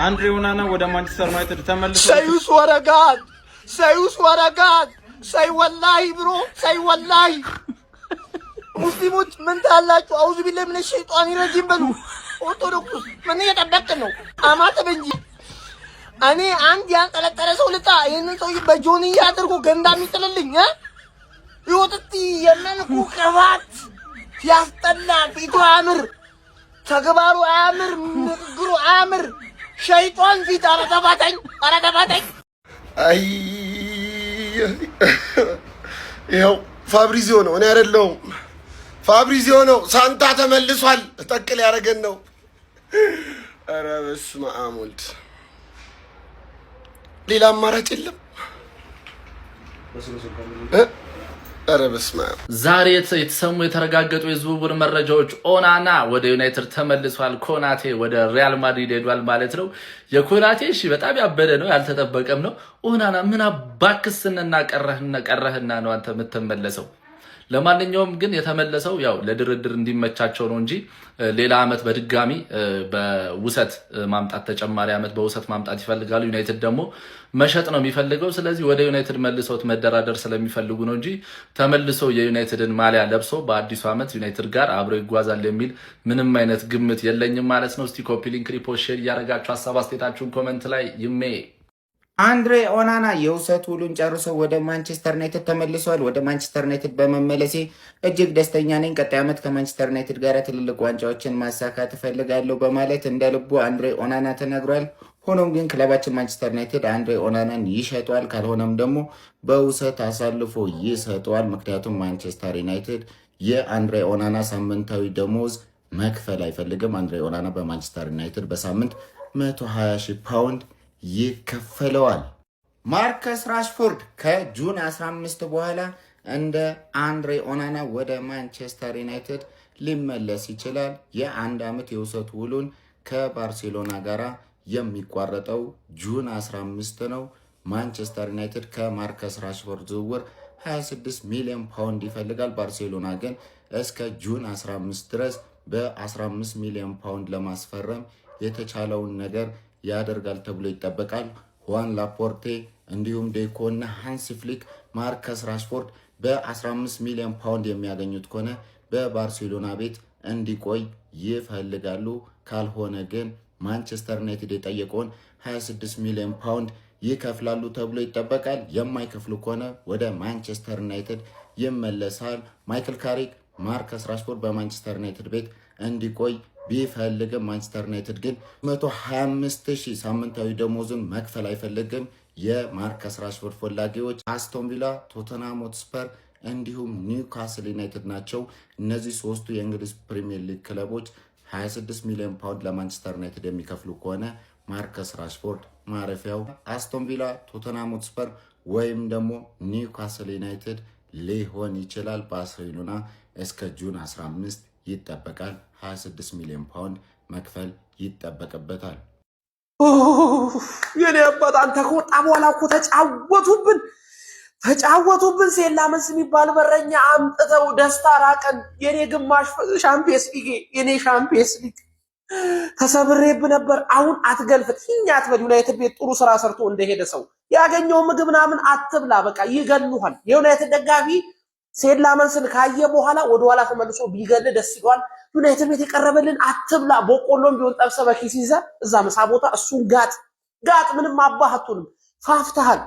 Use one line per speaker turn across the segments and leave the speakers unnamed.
አንድሬ ኦናና ወደ ማንቸስተር ዩናይትድ ተመልሶ
ሰዩስ ወረጋት ሰይ ወላሂ ብሮ ሰይ ወላሂ ሙስሊሞች ምን ታላችሁ? አውዙ ቢላሂ ሚነ ሸይጣኒ ረጂም በሉ። ኦርቶዶክስ ምን እየጠበቅ ነው? አማተብ እንጂ እኔ አንድ ያንጠለጠለ ሰው ልጣ ይሄንን ሰው በጆንያ አድርጎ ገንዳ የሚጥልልኝ ይወጥቲ የመንኩ ቅባት ያስጠላ። ፊቱ አያምር፣ ተግባሩ አያምር፣ ንግግሩ አያምር። ሸይጣን ፊት አረተባተኝ።
አይ ይኸው ፋብሪዚዮ ነው፣ እኔ አይደለሁም። ፋብሪዚዮ ነው። ሳንታ ተመልሷል። ተጠቅል ያደረገን ነው። ኧረ በስመ አብ ወልድ። ሌላ አማራጭ የለም። ኧረ በስመ አብ።
ዛሬ የተሰሙ የተረጋገጡ የዝውውር መረጃዎች ኦናና ወደ ዩናይትድ ተመልሷል፣ ኮናቴ ወደ ሪያል ማድሪድ ሄዷል ማለት ነው። የኮናቴ እሺ በጣም ያበደ ነው፣ ያልተጠበቀም ነው። ኦናና ምን አባክስንና ቀረህና ነው አንተ የምትመለሰው? ለማንኛውም ግን የተመለሰው ያው ለድርድር እንዲመቻቸው ነው እንጂ ሌላ አመት በድጋሚ በውሰት ማምጣት ተጨማሪ አመት በውሰት ማምጣት ይፈልጋሉ። ዩናይትድ ደግሞ መሸጥ ነው የሚፈልገው። ስለዚህ ወደ ዩናይትድ መልሰውት መደራደር ስለሚፈልጉ ነው እንጂ ተመልሰው የዩናይትድን ማሊያ ለብሶ በአዲሱ አመት ዩናይትድ ጋር አብሮ ይጓዛል የሚል ምንም አይነት ግምት የለኝም ማለት ነው። እስቲ ኮፒ ሊንክ፣ ሪፖስት፣ ሼር እያደረጋችሁ ሀሳብ አስተያየታችሁን ኮሜንት ላይ ይሜ
አንድሬ ኦናና የውሰት ውሉን ጨርሶ ወደ ማንቸስተር ዩናይትድ ተመልሷል። ወደ ማንቸስተር ዩናይትድ በመመለሴ እጅግ ደስተኛ ነኝ። ቀጣይ ዓመት ከማንቸስተር ዩናይትድ ጋር ትልልቅ ዋንጫዎችን ማሳካት እፈልጋለሁ በማለት እንደ ልቡ አንድሬ ኦናና ተናግሯል። ሆኖም ግን ክለባችን ማንቸስተር ዩናይትድ አንድሬ ኦናናን ይሸጧል፣ ካልሆነም ደግሞ በውሰት አሳልፎ ይሰጧል። ምክንያቱም ማንቸስተር ዩናይትድ የአንድሬ ኦናና ሳምንታዊ ደሞዝ መክፈል አይፈልግም። አንድሬ ኦናና በማንቸስተር ዩናይትድ በሳምንት 120,000 ፓውንድ ይከፈለዋል። ማርከስ ራሽፎርድ ከጁን 15 በኋላ እንደ አንድሬ ኦናና ወደ ማንቸስተር ዩናይትድ ሊመለስ ይችላል። የአንድ ዓመት የውሰት ውሉን ከባርሴሎና ጋር የሚቋረጠው ጁን 15 ነው። ማንቸስተር ዩናይትድ ከማርከስ ራሽፎርድ ዝውውር 26 ሚሊዮን ፓውንድ ይፈልጋል። ባርሴሎና ግን እስከ ጁን 15 ድረስ በ15 ሚሊዮን ፓውንድ ለማስፈረም የተቻለውን ነገር ያደርጋል ተብሎ ይጠበቃል። ሁዋን ላፖርቴ እንዲሁም ዴኮ እና ሃንሲ ፍሊክ ማርከስ ራሽፎርድ በ15 ሚሊዮን ፓውንድ የሚያገኙት ከሆነ በባርሴሎና ቤት እንዲቆይ ይፈልጋሉ። ካልሆነ ግን ማንቸስተር ዩናይትድ የጠየቀውን 26 ሚሊዮን ፓውንድ ይከፍላሉ ተብሎ ይጠበቃል። የማይከፍሉ ከሆነ ወደ ማንቸስተር ዩናይትድ ይመለሳል። ማይክል ካሪክ ማርከስ ራሽፎርድ በማንቸስተር ዩናይትድ ቤት እንዲቆይ ቢፈልግም ማንቸስተር ዩናይትድ ግን 125,000 ሳምንታዊ ደሞዙን መክፈል አይፈልግም። የማርከስ ራሽፎርድ ፈላጊዎች አስቶን ቪላ፣ ቶተንሃም ሆትስፐር እንዲሁም ኒውካስል ዩናይትድ ናቸው። እነዚህ ሶስቱ የእንግሊዝ ፕሪሚየር ሊግ ክለቦች 26 ሚሊዮን ፓውንድ ለማንቸስተር ዩናይትድ የሚከፍሉ ከሆነ ማርከስ ራሽፎርድ ማረፊያው አስቶን ቪላ፣ ቶተንሃም ሆትስፐር ወይም ደግሞ ኒውካስል ዩናይትድ ሊሆን ይችላል። ባርሴሎና እስከ ጁን 15 ይጠበቃል። 26 ሚሊዮን ፓውንድ መክፈል ይጠበቅበታል።
የኔ አባት አንተ ከወጣ በኋላ እኮ ተጫወቱብን። ሴላመንስ የሚባል በረኛ አምጥተው ደስታ ራቀን። የኔ ግማሽ ሻምፒየንስ ሊግ ተሰብሬብ ነበር። አሁን አትገልፍት ይኛ አትበል። ዩናይትድ ቤት ጥሩ ስራ ሰርቶ እንደሄደ ሰው ያገኘው ምግብ ምናምን አትብላ። በቃ ይገሉሃል። የዩናይትድ ደጋፊ ሴላመንስን ካየ በኋላ ወደኋላ ተመልሶ ቢገል ደስ ይለዋል። ዩናይትድ ቤት የቀረበልን አትብላ። በቆሎም ቢሆን ጠብሰ በኪስ ይዘህ እዛ ምሳ ቦታ እሱን ጋጥ ምንም አባህቱንም ፋፍተሃል።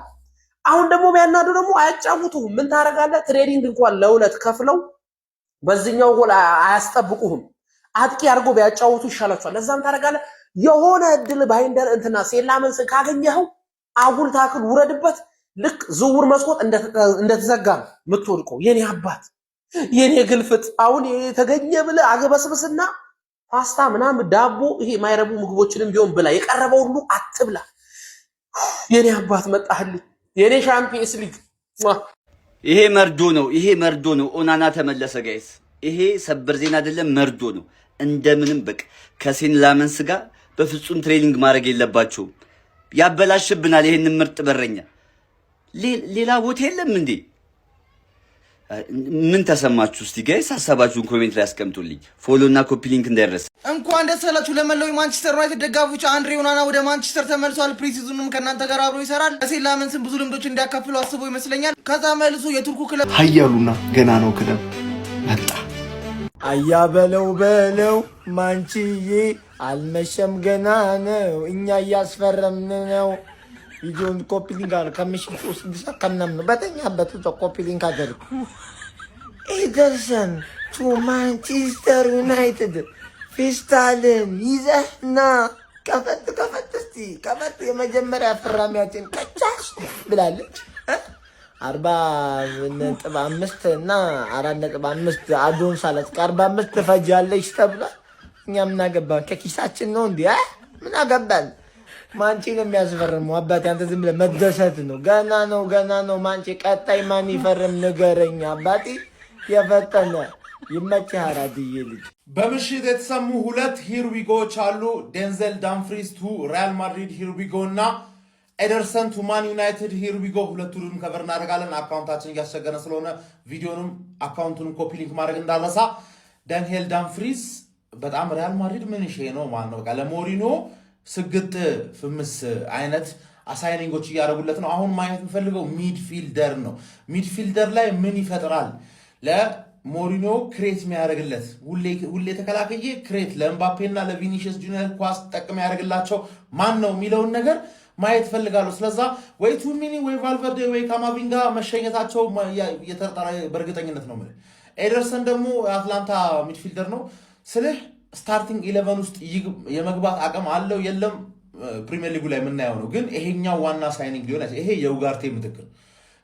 አሁን ደግሞ የሚያናዱ ደግሞ አያጫውቱህም። ምን ታደርጋለህ? ትሬኒንግ እንኳን ለሁለት ከፍለው በዚህኛው ጎል አያስጠብቁህም። አጥቂ አድርጎ ቢያጫውቱ ይሻላቸዋል። ለዛም ታደርጋለህ የሆነ እድል ባይንደር እንትና ሴላመንስን ካገኘኸው አጉል ታክል ውረድበት። ልክ ዝውውር መስኮት እንደተዘጋ የምትወድቀው የኔ አባት የኔ ግልፍጥ። አሁን የተገኘ ብለህ አገበስብስና ፓስታ ምናምን ዳቦ፣ ይሄ የማይረቡ ምግቦችንም ቢሆን ብላ። የቀረበው ሁሉ አትብላ። የኔ አባት መጣህልኝ። የኔ ሻምፒየንስ ሊግ
ይሄ መርዶ ነው። ኦናና ተመለሰ ጋይስ። ይሄ ሰበር ዜና አይደለም፣ መርዶ ነው። እንደምንም በቃ ከሴላመንስ ጋር በፍጹም ትሬኒንግ ማድረግ የለባቸውም። ያበላሽብናል ይሄንን ምርጥ በረኛ። ሌላ ቦታ የለም እንዴ? ምን ተሰማችሁ? እስቲ ጋይስ ሐሳባችሁን ኮሜንት ላይ አስቀምጡልኝ። ፎሎ እና ኮፒ ሊንክ እንዳይረሳ።
እንኳን ደስ አላችሁ ለመላው ማንቸስተር ዩናይትድ ደጋፊዎች። አንድሬ ኦናና ወደ ማንቸስተር ተመልሷል። ፕሪሲዝኑም ከእናንተ ጋር አብሮ ይሰራል። ሴን ላመንስን ብዙ ልምዶች እንዲያካፍሉ አስቦ ይመስለኛል። ከዛ መልሶ የቱርኩ ክለብ
ሀያሉና ገና ነው ክለብ መጣ።
አያ በለው ማንቺዬ አልመሸም ገና ነው እኛ እያስፈረምን ነው። ቪዲዮን ኮፒ ሊንክ አለ ከምሽቱ 6 ሰዓት ከምናምን በተኛበት ኮፒ ሊንክ አደረኩ። ኤደርሰን ቱ ማንቸስተር ዩናይትድ ፌስታልን ይዘህና ከፈት የመጀመሪያ ፈራሚያችን ከቻስ ብላለች። 40.5 እና 4.5 አዶን ሳለት 45 ትፈጃለች ተብሏል። እኛ ምን አገባን? ከኪሳችን ነው እንዴ? ምን አገባን? ማንቺ ነው የሚያስፈርመው። አባቴ አንተ ዝም ብለህ መደሰት ነው። ገና ነው ማንቺ። ቀጣይ ማን ይፈርም ንገረኝ አባቴ። የፈጠነ ይመችህ አራድዬ ልጅ።
በምሽት የተሰሙ ሁለት ሂርዊጎዎች አሉ። ዴንዘል ዳምፍሪስ ቱ ሪያል ማድሪድ ሂርዊጎ እና ኤደርሰን ቱ ማን ዩናይትድ ሂርዊጎ። ሁለቱንም ከቨር እናደርጋለን። አካውንታችን እያስቸገረ ስለሆነ ቪዲዮንም አካውንቱንም ኮፒ ሊንክ ማድረግ እንዳለሳ። ዳንኤል ዳምፍሪስ በጣም ሪያል ማድሪድ ምን ሼ ነው ማን ነው በቃ ለሞሪኖ ስግጥ ፍምስ አይነት አሳይኒንጎች እያደረጉለት ነው። አሁን ማየት የምፈልገው ሚድፊልደር ነው። ሚድፊልደር ላይ ምን ይፈጥራል ለሞሪኖ ክሬት የሚያደርግለት ሁሌ ተከላካይ ክሬት ለኤምባፔና ለቪኒሺየስ ጁኒየር ኳስ ጠቅም ያደርግላቸው ማን ነው የሚለውን ነገር ማየት ፈልጋለሁ። ስለዛ ወይ ቱሚኒ ወይ ቫልቨርዴ ወይ ካማቪንጋ መሸኘታቸው የተጠራ በእርግጠኝነት ነው ማለት። ኤደርሰን ደግሞ የአትላንታ ሚድፊልደር ነው ስልህ ስታርቲንግ 11 ውስጥ የመግባት አቅም አለው የለም ፕሪሚየር ሊጉ ላይ የምናየው ነው። ግን ይሄኛው ዋና ሳይኒንግ ሊሆን ይሄ የኡጋርቴ ምትክ ነው።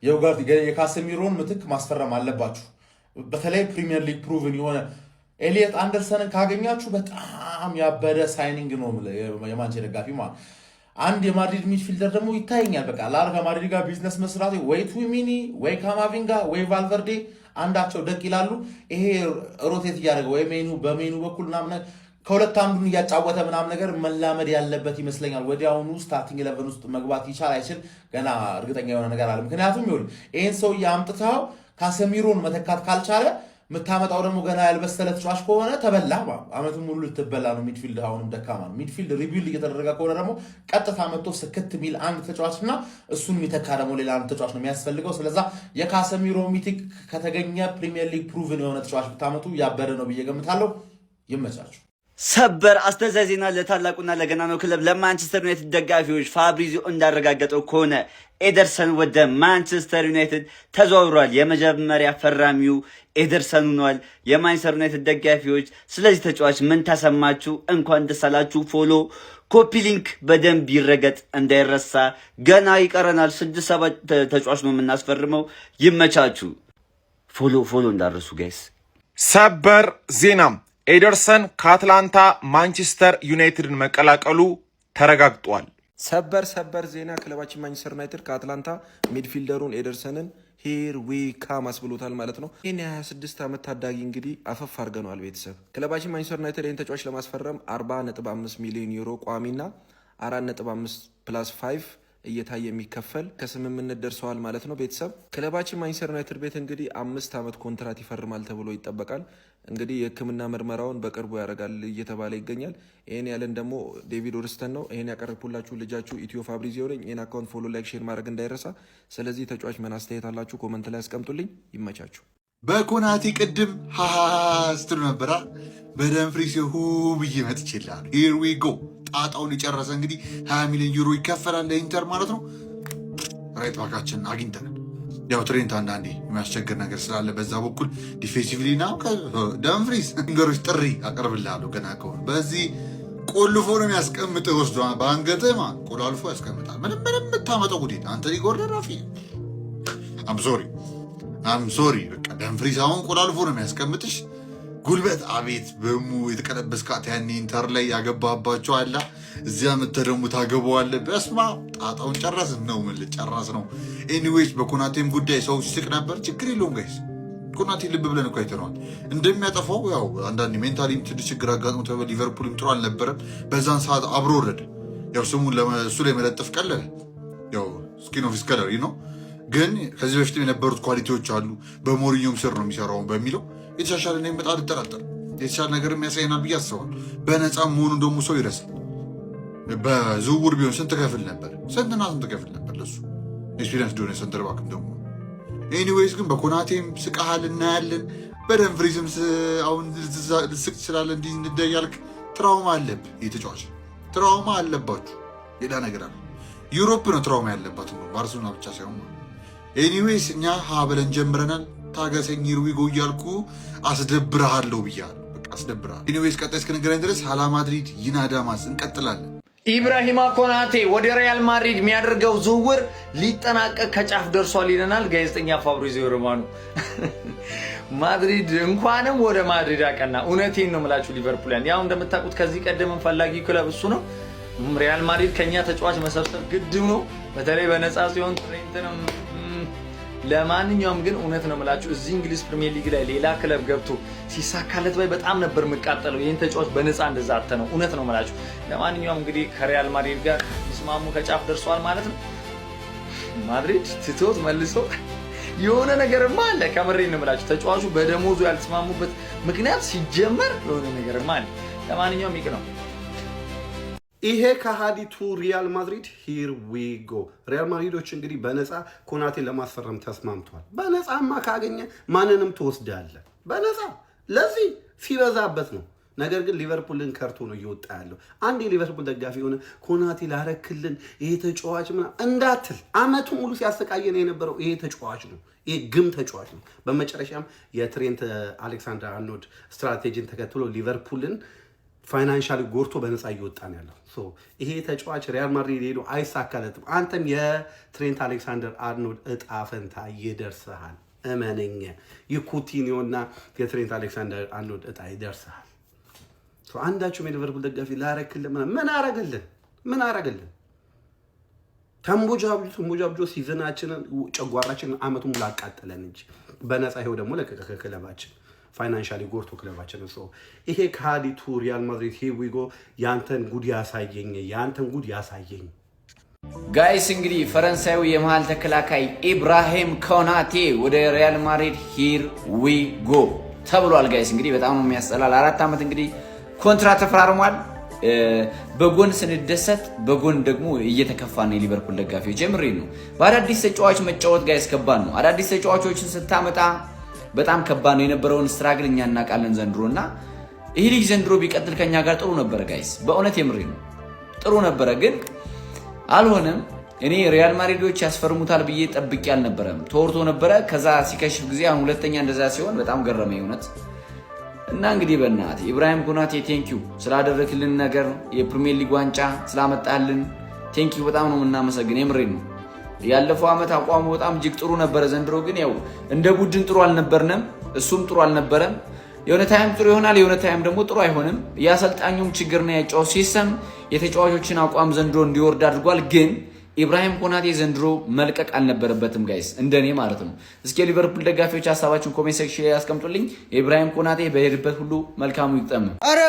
የኡጋርቴ የካሴሚሮን ምትክ ማስፈረም አለባችሁ። በተለይ ፕሪሚየር ሊግ ፕሩቭን የሆነ ኤሊየት አንደርሰንን ካገኛችሁ በጣም ያበደ ሳይኒንግ ነው የማንቼ ደጋፊ ማለት። አንድ የማድሪድ ሚድፊልደር ደግሞ ይታየኛል በቃ ላርጋ ማድሪድ ጋር ቢዝነስ መስራት ወይ ቱሚኒ ወይ ካማቪንጋ ወይ ቫልቨርዴ አንዳቸው ደቅ ይላሉ። ይሄ ሮቴት እያደረገ ወይ በሜኑ በኩል ምናምን ከሁለት አንዱን እያጫወተ ምናምን ነገር መላመድ ያለበት ይመስለኛል። ወዲያውኑ ስታርቲንግ 11 ውስጥ መግባት ይቻል አይችል ገና እርግጠኛ የሆነ ነገር አለ። ምክንያቱም ይሁን ይሄን ሰው አምጥተው ካሰሚሮን መተካት ካልቻለ ምታመጣው ደግሞ ገና ያልበሰለ ተጫዋች ከሆነ ተበላ አመቱን ሙሉ ልትበላ ነው። ሚድፊልድ አሁንም ደካማ ነው። ሚድፊልድ ሪቢልድ እየተደረገ ከሆነ ደግሞ ቀጥታ መጥቶ ስክት ሚል አንድ ተጫዋችና እሱን የሚተካ ደግሞ ሌላ አንድ ተጫዋች ነው የሚያስፈልገው። ስለዛ የካሰሚሮ ሚቲክ ከተገኘ ፕሪሚየር ሊግ ፕሩቭን የሆነ ተጫዋች ብታመጡ ያበደ ነው ብዬ ገምታለሁ። ይመቻችሁ።
ሰበር አስተዛዛኝ ዜና ለታላቁና ለገናናው ክለብ ለማንቸስተር ዩናይትድ ደጋፊዎች ፋብሪዚዮ እንዳረጋገጠው ከሆነ ኤደርሰን ወደ ማንቸስተር ዩናይትድ ተዘዋውሯል። የመጀመሪያ ፈራሚው ኤደርሰን ሆኗል። የማንቸስተር ዩናይትድ ደጋፊዎች ስለዚህ ተጫዋች ምን ተሰማችሁ? እንኳን ደስ አላችሁ። ፎሎ ኮፒ ሊንክ በደንብ ይረገጥ እንዳይረሳ። ገና ይቀረናል። 6-7 ተጫዋች ነው የምናስፈርመው። ይመቻችሁ። ፎሎ እንዳረሱ ጋይስ።
ሰበር ዜናም ኤደርሰን ከአትላንታ ማንቸስተር ዩናይትድን መቀላቀሉ ተረጋግጧል።
ሰበር ዜና ክለባችን ማንቸስተር ዩናይትድ ከአትላንታ ሚድፊልደሩን ኤደርሰንን ሂር ዊ ካም አስብሎታል ማለት ነው። ይህን የ26 ዓመት ታዳጊ እንግዲህ አፈፍ አድርገነዋል። ቤተሰብ ክለባችን ማንቸስተር ዩናይትድ ይህን ተጫዋች ለማስፈረም 40.5 ሚሊዮን ዩሮ ቋሚና 4.5 ፕላስ 5 እየታየ የሚከፈል ከስምምነት ደርሰዋል ማለት ነው። ቤተሰብ ክለባችን ማንቸስተር ዩናይትድ ቤት እንግዲህ 5 ዓመት ኮንትራት ይፈርማል ተብሎ ይጠበቃል። እንግዲህ የሕክምና ምርመራውን በቅርቡ ያደርጋል እየተባለ ይገኛል። ይህን ያለን ደግሞ ዴቪድ ኦርስተን ነው። ይህን ያቀረብኩላችሁ ልጃችሁ ኢትዮ ፋብሪዚዮ ነኝ። ይህን አካውንት ፎሎ፣ ላይክ፣ ሼር ማድረግ እንዳይረሳ። ስለዚህ ተጫዋች ምን አስተያየት አላችሁ? ኮመንት ላይ አስቀምጡልኝ። ይመቻችሁ።
በኮናቴ ቅድም ስትሉ ነበራ። በደምፍሪስ ብዬ መጥቼልሃለሁ። ሂር ዊ ጎ። ጣጣውን የጨረሰ እንግዲህ 20 ሚሊዮን ዩሮ ይከፈላል ለኢንተር ማለት ነው። ራይት ባካችን አግኝተናል። ያው ትሬንት አንዳንዴ የሚያስቸግር ነገር ስላለ በዛ በኩል ዲፌንሲቭሊ ና ደምፍሪስ ንገሮች ጥሪ አቀርብልሃለሁ። ገና ከሆነ በዚህ ቆልፎ ነው የሚያስቀምጥ ወስዶ በአንገት ቆላልፎ ያስቀምጣል። ምንም የምታመጠው ጉዴት አንተ ሊጎርደ ራፊ አምሶሪ በቃ ደምፍሪስ አሁን ቆላልፎ ነው የሚያስቀምጥሽ። ጉልበት አቤት በሙ የተቀለበስካት ያኔ ኢንተር ላይ ያገባባቸው አላ እዚያ ምተደሙ ታገባዋለህ። በስማ ጣጣውን ጨረስን ነው ምን ጨራስ ነው። ኤኒዌይስ በኮናቴም ጉዳይ ሰው ሲስቅ ነበር። ችግር የለውም ጋይስ። ኮናቴ ልብ ብለን እኮ አይተነዋል እንደሚያጠፋው። ያው አንዳንድ ሜንታሊም ትንሽ ችግር አጋጥሞ ሊቨርፑልም ጥሩ አልነበረም። በዛን ሰዓት አብሮ ወረደ። ያው ስሙን እሱ ላይ መለጠፍ ቀለለ። ያው ስኪን ኦፍ ሂዝ ከለር ነው። ግን ከዚህ በፊት የነበሩት ኳሊቲዎች አሉ። በሞሪኒዮም ስር ነው የሚሰራው በሚለው የተሻሻለ ነው የሚመጣ አልጠራጠርም። የተሻለ ነገር የሚያሳየናል ብዬ አስባለሁ። በነፃ መሆኑን ደግሞ ሰው ይረሳል። በዝውውር ቢሆን ስንት ከፍል ነበር? ስንትና ስንት ከፍል ነበር ለሱ ኤክስፒሪየንስ ሊሆነ ሰንተር ባክም ደግሞ። ኤኒዌይስ ግን በኮናቴም ስቃሃል እናያለን። በደምፍሪዝም አሁን ልስቅ ትችላለ። እንዲህ እንደያልክ ትራውማ አለብህ። የተጫዋች ትራውማ አለባችሁ። ሌላ ነገር አለ። ዩሮፕ ነው ትራውማ ያለባት ነው፣ ባርሴሎና ብቻ ሳይሆን። ኤኒዌይስ እኛ ብለን ጀምረናል። ታገሰኝ ሂርዊጎ እያልኩ አስደብረሃለሁ ብያለሁ። በቃ አስደብረሃል። ኤኒዌይስ ቀጣይ እስክንገናኝ ድረስ ሀላ ማድሪድ ይናዳማስ እንቀጥላለን።
ኢብራሂማ ኮናቴ ወደ ሪያል ማድሪድ የሚያደርገው ዝውውር ሊጠናቀቅ ከጫፍ ደርሷል ይለናል ጋዜጠኛ ፋብሪዚዮ ሮማኖ። ማድሪድ እንኳንም ወደ ማድሪድ አቀና። እውነቴን ነው የምላችሁ ሊቨርፑልን ያው እንደምታውቁት ከዚህ ቀደም ፈላጊ ክለብ እሱ ነው። ሪያል ማድሪድ ከኛ ተጫዋች መሰብሰብ ግድ ነው፣ በተለይ በነፃ ሲሆን ትሬንትንም። ለማንኛውም ግን እውነት ነው የምላችሁ እዚህ እንግሊዝ ፕሪሚየር ሊግ ላይ ሌላ ክለብ ገብቶ ሲሳካለት ባይ በጣም ነበር የምቃጠለው። ይህን ተጫዋች በነፃ እንደዛ አተነው። እውነት ነው የምላችሁ። ለማንኛውም እንግዲህ ከሪያል ማድሪድ ጋር ይስማሙ ከጫፍ ደርሷል ማለት ነው። ማድሪድ ትቶት መልሶ የሆነ ነገርማ አለ። ከምሬን ነው የምላችሁ ተጫዋቹ በደሞዙ ያልተስማሙበት ምክንያት ሲጀመር የሆነ ነገርማ አለ። ለማንኛውም ይቅ ነው
ይሄ ከሃዲቱ ሪያል ማድሪድ ሂር ዊ ጎ። ሪያል ማድሪዶች እንግዲህ በነፃ ኮናቴን ለማስፈረም ተስማምተዋል። በነፃማ ካገኘ ማንንም ትወስዳለህ በነፃ። ለዚህ ሲበዛበት ነው። ነገር ግን ሊቨርፑልን ከርቶ ነው እየወጣ ያለው። አንድ የሊቨርፑል ደጋፊ የሆነ ኮናቴ ላረክልን ይሄ ተጫዋች ምናምን እንዳትል። አመቱ ሙሉ ሲያሰቃየን የነበረው ይሄ ተጫዋች ነው። ይሄ ግም ተጫዋች ነው። በመጨረሻም የትሬንት አሌክሳንደር አርኖልድ ስትራቴጂን ተከትሎ ሊቨርፑልን ፋይናንሻሊ ጎርቶ በነፃ እየወጣ ነው ያለው። ይሄ ተጫዋች ሪያል ማድሪድ ሄዶ አይሳካለትም። አንተም የትሬንት አሌክሳንደር አርኖልድ እጣ ፈንታ ይደርስሃል። እመነኝ። የኩቲኒዮና የትሬንት አሌክሳንደር አርኖልድ እጣ ይደርስሃል። አንዳችሁም የሊቨርፑል ደጋፊ ላረክልን ምን አረገልን? ተንቦጃብጆ ሲዝናችንን ጨጓራችንን አመቱ ሙሉ አቃጠለን እንጂ በነፃ ይሄው ደግሞ ለቀቀ ከክለባችን ፋይናንሻሊ ጎርቶ ክለባችን ነው። ይሄ ከሃዲቱ ሪያል ማድሪድ ሂር ዊ ጎ። ያንተን ጉድ ያሳየኝ
ጋይስ። እንግዲህ ፈረንሳዩ የመሃል ተከላካይ ኢብራሂም ኮናቴ ወደ ሪያል ማድሪድ ሂር ዊ ጎ ተብሏል። ጋይስ እንግዲህ በጣም ነው የሚያስጠላል። 4 ዓመት እንግዲህ ኮንትራት ተፈራርሟል። በጎን ስንደሰት በጎን ደግሞ እየተከፋ ነው የሊቨርፑል ደጋፊዎች። የምሬን ነው። በአዳዲስ ተጫዋች መጫወት ጋይስ ከባድ ነው። አዳዲስ ተጫዋቾችን ስታመጣ በጣም ከባድ ነው። የነበረውን ስትራግል እኛ እናውቃለን ዘንድሮና ይሄ ልጅ ዘንድሮ ቢቀጥል ከኛ ጋር ጥሩ ነበረ ጋይስ። በእውነት የምሬን ነው ጥሩ ነበረ፣ ግን አልሆነም። እኔ ሪያል ማድሪዶች ያስፈርሙታል ብዬ ጠብቄ አልነበረም። ተወርቶ ነበረ። ከዛ ሲከሽፍ ጊዜ አሁን ሁለተኛ እንደዛ ሲሆን በጣም ገረመኝ እውነት። እና እንግዲህ በእናትህ ኢብራሂም ኮናቴ ቴንኪው ስላደረክልን ነገር፣ የፕሪሚየር ሊግ ዋንጫ ስላመጣልን ቴንኪው በጣም ነው የምናመሰግን። የምሬን ነው። ያለፈው ዓመት አቋሙ በጣም እጅግ ጥሩ ነበረ። ዘንድሮ ግን ያው እንደ ቡድን ጥሩ አልነበርንም፣ እሱም ጥሩ አልነበረም። የሆነ ታይም ጥሩ ይሆናል፣ የሆነ ታይም ደግሞ ጥሩ አይሆንም። የአሰልጣኙም ችግር ነው። ያጫው ሲስተም የተጫዋቾችን አቋም ዘንድሮ እንዲወርድ አድርጓል። ግን ኢብራሂም ኮናቴ ዘንድሮ መልቀቅ አልነበረበትም ጋይስ፣ እንደኔ ማለት ነው። እስኪ ሊቨርፑል ደጋፊዎች ሀሳባችሁን ኮሜንት ሴክሽን ላይ ያስቀምጡልኝ። ኢብራሂም ኮናቴ በሄድበት ሁሉ መልካሙ ይግጠም።
አረ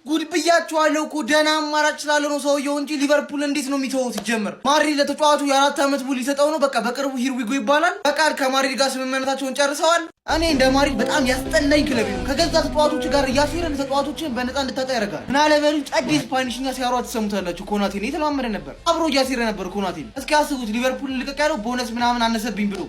ጉድ ብያችኋለሁ እኮ ደህና አማራጭ ስላለ ነው ሰውየው እንጂ ሊቨርፑል እንዴት ነው የሚተወው? ሲጀምር ማድሪድ ለተጫዋቹ የ4 ዓመት ውል ሊሰጠው ነው። በቃ በቅርቡ ሂር ዊ ጎ ይባላል። በቃ ከማድሪድ ጋር ስምምነታቸውን ጨርሰዋል። እኔ እንደ ማድሪድ በጣም ያስጠላኝ ክለብ ነው። ከገዛ ተጫዋቾች ጋር እያሴረን ተጫዋቾችን በነፃ እንድታጣ ያደርጋል። ምን አለበሉ ጨዴ ስፓኒሽኛ ሲያሯ ትሰሙታላችሁ። ኮናቴን የተለማመደ ነበር፣ አብሮ እያሴረ ነበር ኮናቴን። እስኪ አስቡት ሊቨርፑል ልቀቅ ያለው ቦነስ ምናምን አነሰብኝ ብሎ